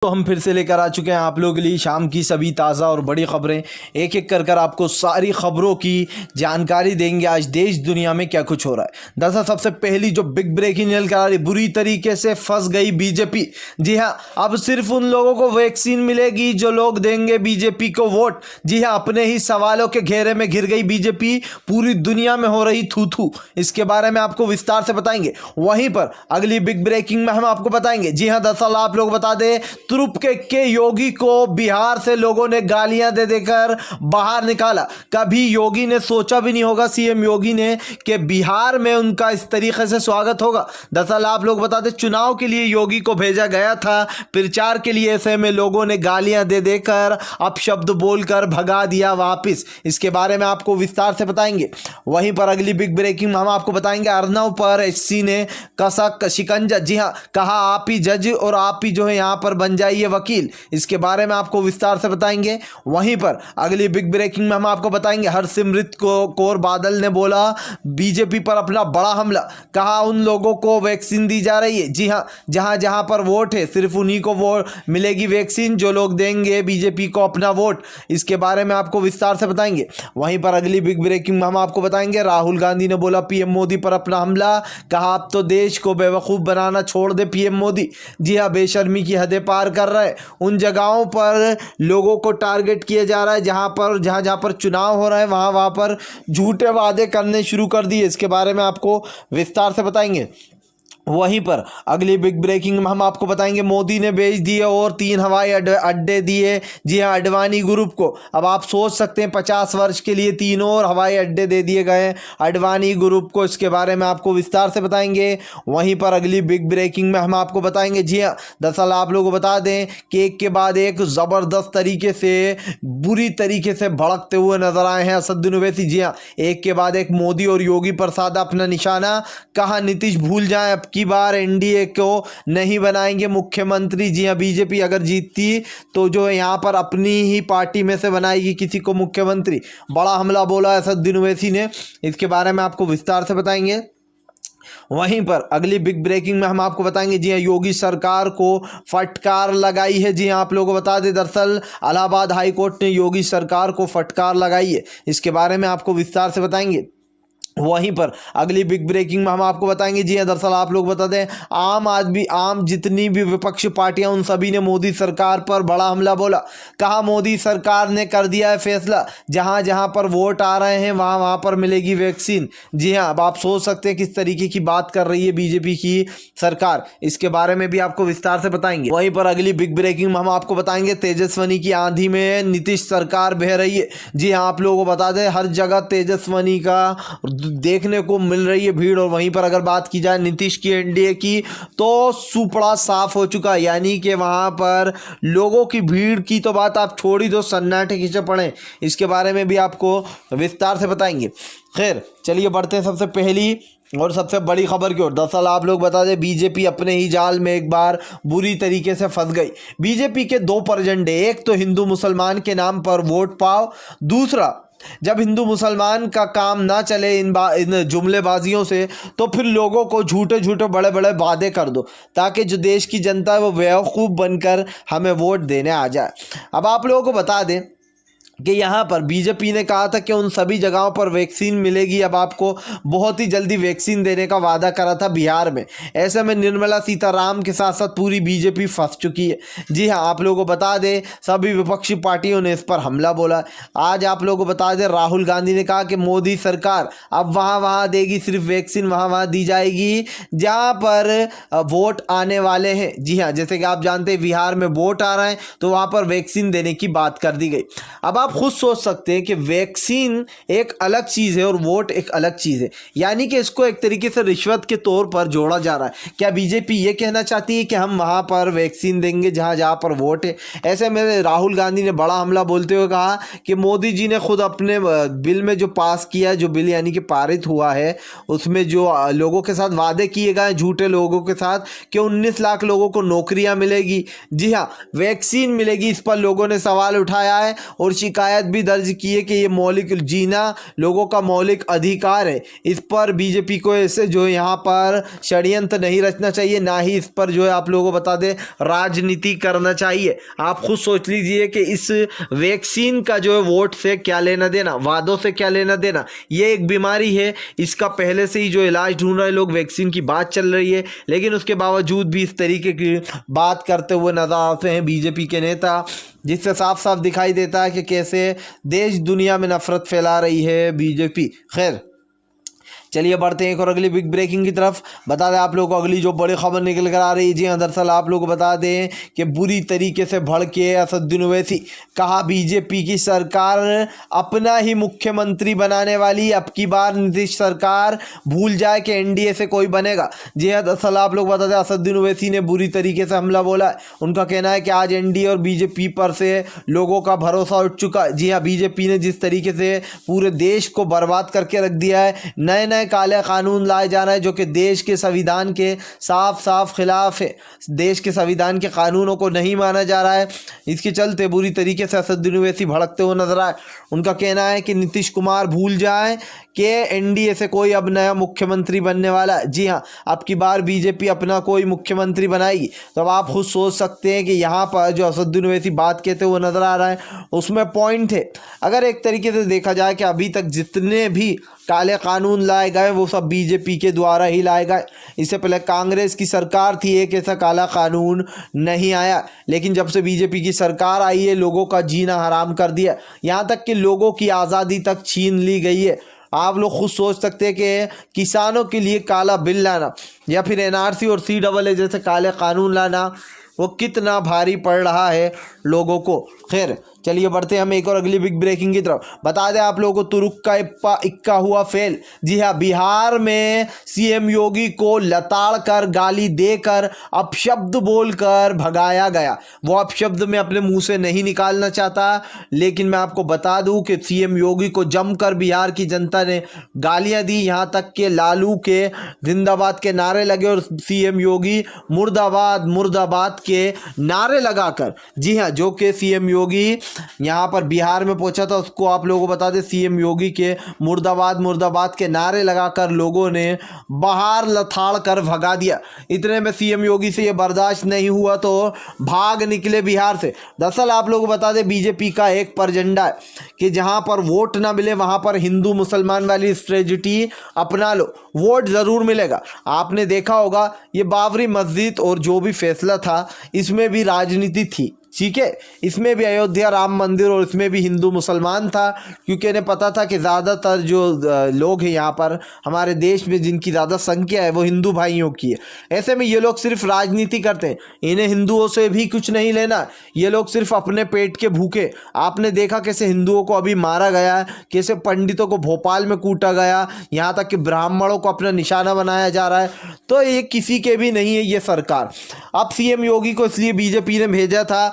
तो हम फिर से लेकर आ चुके हैं आप लोगों के लिए शाम की सभी ताज़ा और बड़ी खबरें। एक एक कर आपको सारी खबरों की जानकारी देंगे आज देश दुनिया में क्या कुछ हो रहा है। दरअसल सबसे पहली जो बिग ब्रेकिंग न्यूज़ करा रही, बुरी तरीके से फंस गई बीजेपी। जी हाँ, अब सिर्फ उन लोगों को वैक्सीन मिलेगी जो लोग देंगे बीजेपी को वोट। जी हाँ, अपने ही सवालों के घेरे में घिर गई बीजेपी, पूरी दुनिया में हो रही थू थू। इसके बारे में आपको विस्तार से बताएंगे। वहीं पर अगली बिग ब्रेकिंग में हम आपको बताएंगे। जी हाँ, दरअसल आप लोग बता दें, तुरुप के योगी को बिहार से लोगों ने गालियां दे देकर बाहर निकाला। कभी योगी ने सोचा भी नहीं होगा, सीएम योगी ने, कि बिहार में उनका इस तरीके से स्वागत होगा। दरअसल आप लोग बता दें, चुनाव के लिए योगी को भेजा गया था प्रचार के लिए, ऐसे में लोगों ने गालियां दे देकर अपशब्द बोलकर भगा दिया वापिस। इसके बारे में आपको विस्तार से बताएंगे। वहीं पर अगली बिग ब्रेकिंग हम आपको बताएंगे, अर्नव पर एचसी ने कसा शिकंजा। जी हाँ, कहा आप ही जज और आप ही जो है यहां पर बन जाइए वकील। इसके बारे में आपको विस्तार से बताएंगे। वहीं पर अगली बिग ब्रेकिंग में हम आपको बताएंगे, हरसिमरत कौर बादल ने बोला बीजेपी पर अपना बड़ा हमला। कहा उन लोगों को वैक्सीन दी जा रही है। जी हाँ, जहां जहां पर वोट है सिर्फ उन्हीं को वो मिलेगी वैक्सीन जो लोग देंगे बीजेपी को अपना वोट। इसके बारे में आपको विस्तार से बताएंगे। वहीं पर अगली बिग ब्रेकिंग में हम आपको बताएंगे, राहुल गांधी ने बोला पीएम मोदी पर अपना हमला। कहा आप तो देश को बेवकूफ़ बनाना छोड़ दे पीएम मोदी। जी हाँ, बेशर्मी की हदें पार कर रहा है। उन जगहों पर लोगों को टारगेट किया जा रहा है जहां पर चुनाव हो रहा है, वहां पर झूठे वादे करने शुरू कर दिए। इसके बारे में आपको विस्तार से बताएंगे। वहीं पर अगली बिग ब्रेकिंग में हम आपको बताएंगे, मोदी ने बेच दिए और 3 हवाई अड्डे दिए। जी हाँ, अडवाणी ग्रुप को। अब आप सोच सकते हैं 50 वर्ष के लिए 3 और हवाई अड्डे दे दिए गए अडवाणी ग्रुप को। इसके बारे में आपको विस्तार से बताएंगे। वहीं पर अगली बिग ब्रेकिंग में हम आपको बताएंगे, जी हाँ, दरअसल आप लोगों को बता दें कि एक के बाद एक ज़बरदस्त तरीके से बुरी तरीके से भड़कते हुए नजर आए हैं असदुद्दीन ओवैसी। जी हाँ, एक के बाद एक मोदी और योगी पर साधा अपना निशाना। कहा नीतीश भूल जाए, अब की बार एनडीए को नहीं बनाएंगे मुख्यमंत्री। जी हां, बीजेपी अगर जीतती तो जो है यहां पर अपनी ही पार्टी में से बनाएगी किसी को मुख्यमंत्री। बड़ा हमला बोला असदुद्दीन ओवैसी ने। इसके बारे में आपको विस्तार से बताएंगे। वहीं पर अगली बिग ब्रेकिंग में हम आपको बताएंगे, जी हाँ, योगी सरकार को फटकार लगाई है। जी हाँ, आप लोगों को बता दें, दरअसल इलाहाबाद हाई कोर्ट ने योगी सरकार को फटकार लगाई है। इसके बारे में आपको विस्तार से बताएंगे। वहीं पर अगली बिग ब्रेकिंग में हम आपको बताएंगे, जी हाँ, दरअसल आप लोग बता दें, आम जितनी भी विपक्षी पार्टियां उन सभी ने मोदी सरकार पर बड़ा हमला बोला। कहा मोदी सरकार ने कर दिया है फैसला, जहां जहां पर वोट आ रहे हैं वहां वहां पर मिलेगी वैक्सीन। जी हाँ, अब आप सोच सकते हैं किस तरीके की बात कर रही है बीजेपी की सरकार। इसके बारे में भी आपको विस्तार से बताएंगे। वहीं पर अगली बिग ब्रेकिंग में हम आपको बताएंगे, तेजस्वनी की आंधी में नीतीश सरकार बह रही है। जी हाँ, आप लोगों को बता दें, हर जगह तेजस्वनी का देखने को मिल रही है भीड़। और वहीं पर अगर बात की जाए नीतीश की एनडीए की, तो सुपड़ा साफ हो चुका है, यानी कि वहां पर लोगों की भीड़ की तो बात आप छोड़ ही दो, सन्नाटे खींचे पड़े। इसके बारे में भी आपको विस्तार से बताएंगे। खैर चलिए बढ़ते हैं सबसे पहली और सबसे बड़ी खबर की ओर। दरअसल आप लोग बता दें, बीजेपी अपने ही जाल में एक बार बुरी तरीके से फंस गई। बीजेपी के 2 एजेंडे, एक तो हिंदू मुसलमान के नाम पर वोट पाओ, दूसरा जब हिंदू मुसलमान का काम ना चले इन जुमलेबाजियों से, तो फिर लोगों को झूठे झूठे बड़े बड़े वादे कर दो, ताकि जो देश की जनता है वो बेवकूफ़ बनकर हमें वोट देने आ जाए। अब आप लोगों को बता दें कि यहाँ पर बीजेपी ने कहा था कि उन सभी जगहों पर वैक्सीन मिलेगी। अब आपको बहुत ही जल्दी वैक्सीन देने का वादा करा था बिहार में। ऐसे में निर्मला सीतारामन के साथ साथ पूरी बीजेपी फंस चुकी है। जी हाँ, आप लोगों को बता दें, सभी विपक्षी पार्टियों ने इस पर हमला बोला। आज आप लोगों को बता दें, राहुल गांधी ने कहा कि मोदी सरकार अब वहाँ देगी, सिर्फ वैक्सीन वहाँ दी जाएगी जहाँ पर वोट आने वाले हैं। जी हाँ, जैसे कि आप जानते हैं बिहार में वोट आ रहे हैं, तो वहाँ पर वैक्सीन देने की बात कर दी गई। अब आप खुद सोच सकते हैं कि वैक्सीन एक अलग चीज़ है और वोट एक अलग चीज़ है, यानी कि इसको एक तरीके से रिश्वत के तौर पर जोड़ा जा रहा है। क्या बीजेपी ये कहना चाहती है कि हम वहाँ पर वैक्सीन देंगे जहाँ जहाँ पर वोट है? ऐसे में राहुल गांधी ने बड़ा हमला बोलते हुए कहा कि मोदी जी ने खुद अपने बिल में जो पास किया, जो बिल यानी कि पारित हुआ है, उसमें जो लोगों के साथ वादे किए गए झूठे लोगों के साथ कि 19 लाख लोगों को नौकरियाँ मिलेगी, जी हाँ, वैक्सीन मिलेगी, इस पर लोगों ने सवाल उठाया है और शिकायत शिकायत भी दर्ज की है कि ये मौलिक जीना लोगों का मौलिक अधिकार है। इस पर बीजेपी को ऐसे जो है यहाँ पर षड्यंत्र नहीं रचना चाहिए, ना ही इस पर जो है आप लोगों को बता दें राजनीति करना चाहिए। आप खुद सोच लीजिए कि इस वैक्सीन का जो है वोट से क्या लेना देना, वादों से क्या लेना देना। ये एक बीमारी है, इसका पहले से ही जो इलाज ढूंढ रहे लोग, वैक्सीन की बात चल रही है, लेकिन उसके बावजूद भी इस तरीके की बात करते हुए नजर आते हैं बीजेपी के नेता, जिससे साफ साफ दिखाई देता है कि कैसे देश दुनिया में नफरत फैला रही है बीजेपी। खैर चलिए बढ़ते हैं एक और अगली बिग ब्रेकिंग की तरफ। बता दें आप लोगों को अगली जो बड़ी खबर निकल कर आ रही है, जी हाँ दरअसल आप लोग को बता दें कि बुरी तरीके से भड़के असदुद्दीन ओवैसी, कहा बीजेपी की सरकार अपना ही मुख्यमंत्री बनाने वाली, अब की बार नीतीश सरकार भूल जाए कि एनडीए से कोई बनेगा। जी हाँ दरअसल आप लोग बता दें असदुद्दीन ओवैसी ने बुरी तरीके से हमला बोला है। उनका कहना है कि आज एनडीए और बीजेपी पर से लोगों का भरोसा उठ चुका है। जी हाँ, बीजेपी ने जिस तरीके से पूरे देश को बर्बाद करके रख दिया है, नए नए काले कानून लाए जा रहे हैं जो कि देश के संविधान के साफ साफ खिलाफ है, देश के संविधान के कानूनों को नहीं माना जा रहा है। इसके चलते बुरी तरीके से असदुद्दीन ओवैसी भड़कते हुए नजर आए। उनका कहना है कि नीतीश कुमार भूल जाए कि एनडीए से कोई अब नया मुख्यमंत्री बनने वाला है। जी हाँ, अब की बार बीजेपी अपना कोई मुख्यमंत्री बनाएगी। तो अब आप खुद सोच सकते हैं कि यहाँ पर जो असदुद्दीन ओवैसी बात कहते हुए नजर आ रहा है उसमें पॉइंट है। अगर एक तरीके से देखा जाए कि अभी तक जितने भी काले कानून लाए गए वो सब बीजेपी के द्वारा ही लाए गए। इससे पहले कांग्रेस की सरकार थी, एक ऐसा काला कानून नहीं आया, लेकिन जब से बीजेपी की सरकार आई है लोगों का जीना हराम कर दिया, यहाँ तक कि लोगों की आज़ादी तक छीन ली गई है। आप लोग खुद सोच सकते हैं कि किसानों के लिए काला बिल लाना या फिर एनआरसी और CAA जैसे काले कानून लाना वो कितना भारी पड़ रहा है लोगों को। खैर चलिए बढ़ते हैं हम एक और अगली बिग ब्रेकिंग की तरफ। बता दें आप लोगों को तुरुक का इक्का हुआ फेल। जी हाँ, बिहार में सीएम योगी को लताड़ कर, गाली देकर, अपशब्द बोलकर भगाया गया। वो अपशब्द मैं अपने मुंह से नहीं निकालना चाहता, लेकिन मैं आपको बता दूं कि सीएम योगी को जमकर बिहार की जनता ने गालियां दी, यहाँ तक कि लालू के जिंदाबाद के नारे लगे और सीएम योगी मुर्दाबाद मुर्दाबाद के नारे लगाकर, जी हाँ, जो कि सीएम योगी यहाँ पर बिहार में पहुंचा था उसको आप लोगों को बता दें सीएम योगी के मुर्दाबाद मुर्दाबाद के नारे लगाकर लोगों ने बाहर लथाड़ कर भगा दिया। इतने में सीएम योगी से ये बर्दाश्त नहीं हुआ तो भाग निकले बिहार से। दरअसल आप लोगों को बता दें बीजेपी का एक परजेंडा है कि जहाँ पर वोट ना मिले वहाँ पर हिंदू मुसलमान वाली स्ट्रेटजी अपना लो, वोट ज़रूर मिलेगा। आपने देखा होगा ये बाबरी मस्जिद और जो भी फैसला था इसमें भी राजनीति थी, ठीक है, इसमें भी अयोध्या राम मंदिर और इसमें भी हिंदू मुसलमान था, क्योंकि इन्हें पता था कि ज़्यादातर जो लोग हैं यहाँ पर हमारे देश में जिनकी ज़्यादा संख्या है वो हिंदू भाइयों की है। ऐसे में ये लोग सिर्फ राजनीति करते हैं, इन्हें हिंदुओं से भी कुछ नहीं लेना, ये लोग सिर्फ अपने पेट के भूखे। आपने देखा कैसे हिंदुओं को अभी मारा गया, कैसे पंडितों को भोपाल में कूटा गया, यहाँ तक कि ब्राह्मणों को अपना निशाना बनाया जा रहा है। तो ये किसी के भी नहीं है ये सरकार। अब सीएम योगी को इसलिए बीजेपी ने भेजा था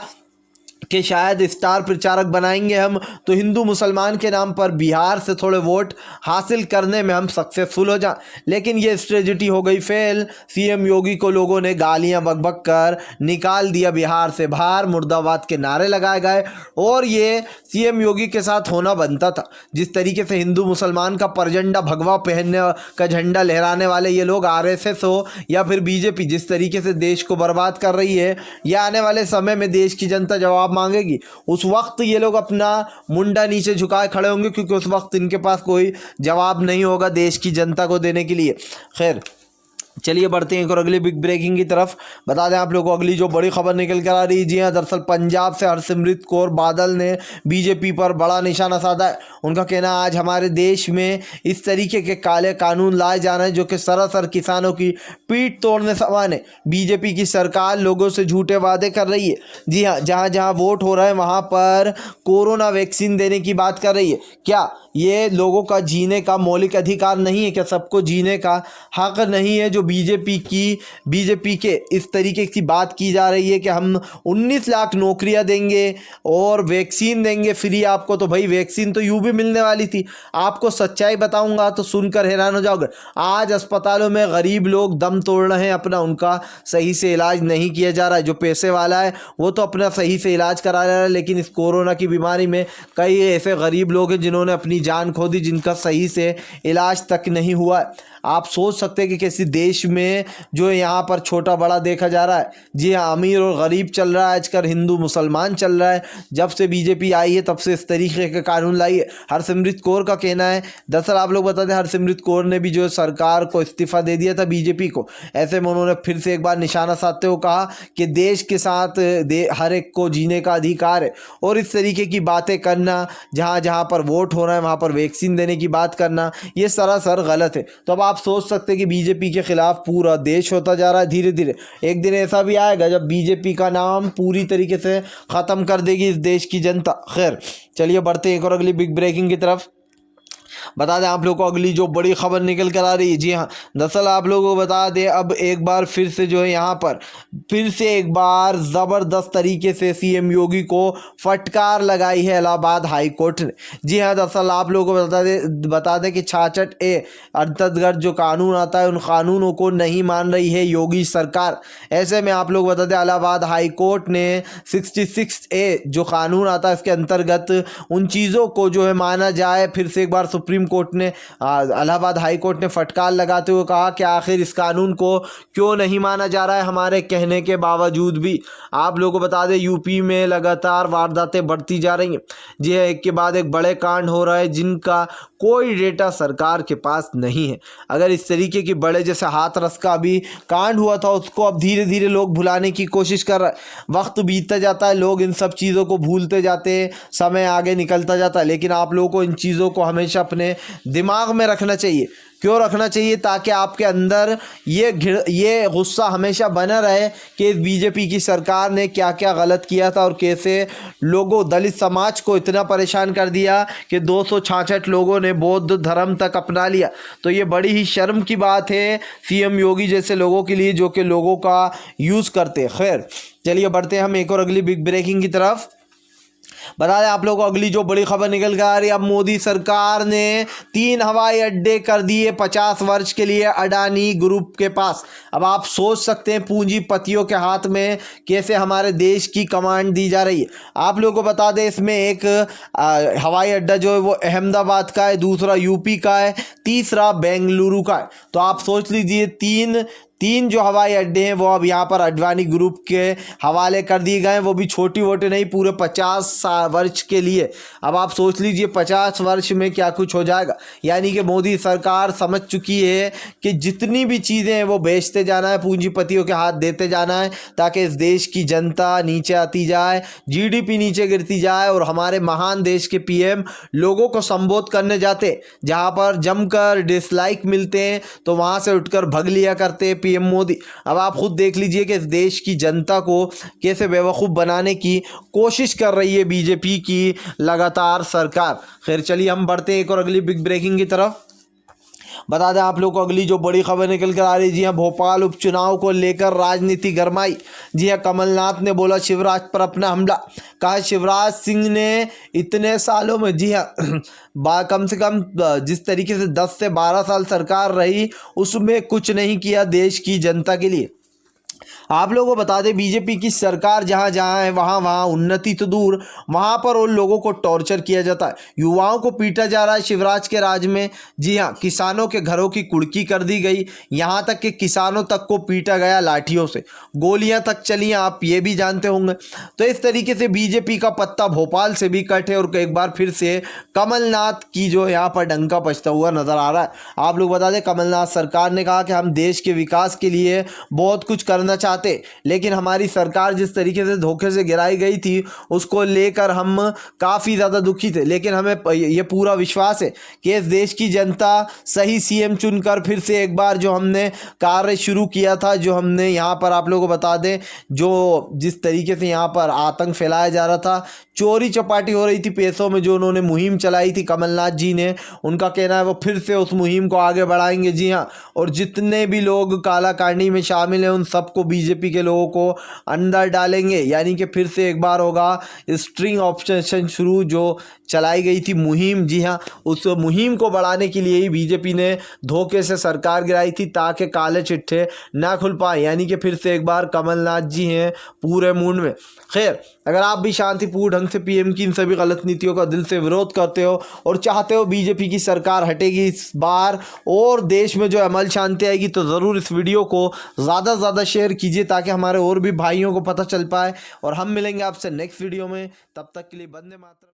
कि शायद स्टार प्रचारक बनाएंगे हम तो हिंदू मुसलमान के नाम पर बिहार से थोड़े वोट हासिल करने में हम सक्सेसफुल हो जाएं, लेकिन ये स्ट्रेटजी हो गई फेल। सीएम योगी को लोगों ने गालियां बक कर निकाल दिया बिहार से बाहर, मुर्दाबाद के नारे लगाए गए और ये सीएम योगी के साथ होना बनता था। जिस तरीके से हिंदू मुसलमान का परझंडा भगवा पहनने का झंडा लहराने वाले ये लोग आरएसएस हो या फिर बीजेपी जिस तरीके से देश को बर्बाद कर रही है, यह आने वाले समय में देश की जनता जवाब मांगेगी। उस वक्त ये लोग अपना मुंडा नीचे झुकाए खड़े होंगे, क्योंकि उस वक्त इनके पास कोई जवाब नहीं होगा देश की जनता को देने के लिए। खैर चलिए बढ़ते हैं और अगली बिग ब्रेकिंग की तरफ। बता दें आप लोगों को अगली जो बड़ी खबर निकल कर आ रही है, जी हाँ, दरअसल पंजाब से हरसिमरत कौर बादल ने बीजेपी पर बड़ा निशाना साधा है। उनका कहना आज हमारे देश में इस तरीके के काले कानून लाए जा रहे हैं जो कि सरासर किसानों की पीठ तोड़ने समान है। बीजेपी की सरकार लोगों से झूठे वादे कर रही है। जी हाँ, जहाँ जहाँ वोट हो रहा है वहाँ पर कोरोना वैक्सीन देने की बात कर रही है। क्या ये लोगों का जीने का मौलिक अधिकार नहीं है? क्या सबको जीने का हक नहीं है? जो बीजेपी के इस तरीके की बात की जा रही है कि हम 19 लाख नौकरियां देंगे और वैक्सीन देंगे फ्री आपको, तो भाई वैक्सीन तो यूं भी मिलने वाली थी। आपको सच्चाई बताऊंगा तो सुनकर हैरान हो जाओगे। आज अस्पतालों में गरीब लोग दम तोड़ रहे हैं अपना, उनका सही से इलाज नहीं किया जा रहा है। जो पैसे वाला है वो तो अपना सही से इलाज करा रहा है, लेकिन इस कोरोना की बीमारी में कई ऐसे गरीब लोग हैं जिन्होंने अपनी जान खो दी, जिनका सही से इलाज तक नहीं हुआ है। आप सोच सकते हैं कि किसी देश में जो यहाँ पर छोटा बड़ा देखा जा रहा है, जी हाँ, अमीर और गरीब चल रहा है, आजकल हिंदू मुसलमान चल रहा है। जब से बीजेपी आई है तब से इस तरीके के कानून लाई है। हरसिमरत कौर का कहना है, दरअसल आप लोग बता दें, हरसिमरत कौर ने भी जो सरकार को इस्तीफा दे दिया था बीजेपी को, ऐसे में उन्होंने फिर से एक बार निशाना साधते हुए कहा कि देश के साथ हर एक को जीने का अधिकार है, और इस तरीके की बातें करना, जहाँ जहाँ पर वोट हो रहा है वहाँ पर वैक्सीन देने की बात करना, ये सरासर गलत है। तो अब आप सोच सकते हैं कि बीजेपी के खिलाफ पूरा देश होता जा रहा है धीरे धीरे। एक दिन ऐसा भी आएगा जब बीजेपी का नाम पूरी तरीके से ख़त्म कर देगी इस देश की जनता। खैर चलिए बढ़ते हैं एक और अगली बिग ब्रेकिंग की तरफ। बता दें आप लोगों को अगली जो बड़ी खबर निकल कर आ रही है, जी हाँ, दरअसल आप लोगों को बता दें अब एक बार फिर से जो है यहाँ पर फिर से एक बार ज़बरदस्त तरीके से सीएम योगी को फटकार लगाई है इलाहाबाद हाई कोर्ट ने। जी हाँ, दरअसल आप लोगों को बता दें कि 66A अंतर्गत जो कानून आता है उन कानूनों को नहीं मान रही है योगी सरकार। ऐसे में आप लोग बता दें इलाहाबाद हाई कोर्ट ने 66A जो कानून आता है इसके अंतर्गत उन चीज़ों को जो है माना जाए। फिर से एक बार सुप्रीम कोर्ट ने इलाहाबाद हाई कोर्ट ने फटकार लगाते हुए कहा कि आखिर इस कानून को क्यों नहीं माना जा रहा है हमारे कहने के बावजूद भी। आप लोगों को बता दें यूपी में लगातार वारदातें बढ़ती जा रही हैं। जी है, एक के बाद एक बड़े कांड हो रहे हैं जिनका कोई डेटा सरकार के पास नहीं है। अगर इस तरीके की बड़े जैसे हाथरस का अभी कांड हुआ था उसको अब धीरे धीरे लोग भुलाने की कोशिश कर रहे हैं। वक्त बीतता जाता है, लोग इन सब चीज़ों को भूलते जाते हैं, समय आगे निकलता जाता है, लेकिन आप लोगों को इन चीज़ों को हमेशा अपने दिमाग में रखना चाहिए। क्यों रखना चाहिए? ताकि आपके अंदर ये गुस्सा हमेशा बना रहे कि इस बीजेपी की सरकार ने क्या क्या गलत किया था और कैसे लोगों दलित समाज को इतना परेशान कर दिया कि 266 लोगों ने बौद्ध धर्म तक अपना लिया। तो ये बड़ी ही शर्म की बात है सीएम योगी जैसे लोगों के लिए जो कि लोगों का यूज़ करते हैं। खैर चलिए बढ़ते हैं हम एक और अगली बिग ब्रेकिंग की तरफ। बता दें आप लोगों को अगली जो बड़ी खबर निकल कर आ रही है, अब मोदी सरकार ने 3 हवाई अड्डे कर दिए 50 वर्ष के लिए अडानी ग्रुप के पास। अब आप सोच सकते हैं पूंजीपतियों के हाथ में कैसे हमारे देश की कमांड दी जा रही है। आप लोगों को बता दें इसमें एक हवाई अड्डा जो है वो अहमदाबाद का है, दूसरा यूपी का है, तीसरा बेंगलुरु का है। तो आप सोच लीजिए तीन जो हवाई अड्डे हैं वो अब यहाँ पर अडवाणी ग्रुप के हवाले कर दिए गए हैं, वो भी छोटी मोटे नहीं, पूरे 50 वर्ष के लिए। अब आप सोच लीजिए 50 वर्ष में क्या कुछ हो जाएगा। यानी कि मोदी सरकार समझ चुकी है कि जितनी भी चीज़ें हैं वो बेचते जाना है, पूंजीपतियों के हाथ देते जाना है, ताकि इस देश की जनता नीचे आती जाए, जीडीपी नीचे गिरती जाए और हमारे महान देश के पीएम लोगों को संबोधित करने जाते, जहाँ पर जमकर डिसलाइक मिलते हैं तो वहाँ से उठकर भग लिया करते पीएम मोदी। अब आप खुद देख लीजिए कि इस देश की जनता को कैसे बेवकूफ़ बनाने की कोशिश कर रही है बीजेपी की लगातार सरकार। खैर चलिए हम बढ़ते हैं एक और अगली बिग ब्रेकिंग की तरफ। बता दें आप लोग को अगली जो बड़ी खबर निकल कर आ रही है, जी हाँ, भोपाल उपचुनाव को लेकर राजनीति गरमाई। जी हाँ, कमलनाथ ने बोला शिवराज पर अपना हमला। कहा शिवराज सिंह ने इतने सालों में, जी हाँ, कम से कम जिस तरीके से 10 से 12 साल सरकार रही उसमें कुछ नहीं किया देश की जनता के लिए। आप लोगों को बता दें बीजेपी की सरकार जहाँ जहाँ है वहाँ उन्नति तो दूर, वहाँ पर उन लोगों को टॉर्चर किया जाता है, युवाओं को पीटा जा रहा है शिवराज के राज में। जी हाँ, किसानों के घरों की कुर्की कर दी गई, यहाँ तक कि किसानों तक को पीटा गया लाठियों से, गोलियाँ तक चली, आप ये भी जानते होंगे। तो इस तरीके से बीजेपी का पत्ता भोपाल से भी कट है और एक बार फिर से कमलनाथ की जो यहाँ पर डंका बजता हुआ नजर आ रहा है। आप लोग बता दें कमलनाथ सरकार ने कहा कि हम देश के विकास के लिए बहुत कुछ करना चाहते चाहते, लेकिन हमारी सरकार जिस तरीके से धोखे से गिराई गई थी उसको लेकर हम काफ़ी ज़्यादा दुखी थे। लेकिन हमें ये पूरा विश्वास है कि इस देश की जनता सही सीएम चुनकर फिर से एक बार जो हमने कार्य शुरू किया था, जो हमने यहाँ पर आप लोगों को बता दें, जो जिस तरीके से यहाँ पर आतंक फैलाया जा रहा था, चोरी चपाटी हो रही थी पैसों में, जो उन्होंने मुहिम चलाई थी कमलनाथ जी ने, उनका कहना है वो फिर से उस मुहिम को आगे बढ़ाएंगे। जी हाँ, और जितने भी लोग कालाकानी में शामिल हैं उन सबको बीजेपी के लोगों को अंदर डालेंगे, यानी कि फिर से एक बार होगा स्ट्रिंग ऑपरेशन शुरू जो चलाई गई थी मुहिम। जी हाँ, उस मुहिम को बढ़ाने के लिए ही बीजेपी ने धोखे से सरकार गिराई थी ताकि काले चिट्ठे ना खुल पाए, यानी कि फिर से एक बार कमलनाथ जी हैं पूरे मूड में। खैर, अगर आप भी शांतिपूर्ण ढंग से पीएम की इन सभी गलत नीतियों का दिल से विरोध करते हो और चाहते हो बीजेपी की सरकार हटेगी इस बार और देश में जो अमल शांति आएगी, तो ज़रूर इस वीडियो को ज़्यादा से ज़्यादा शेयर कीजिए ताकि हमारे और भी भाइयों को पता चल पाए। और हम मिलेंगे आपसे नेक्स्ट वीडियो में, तब तक के लिए वंदे मातरम।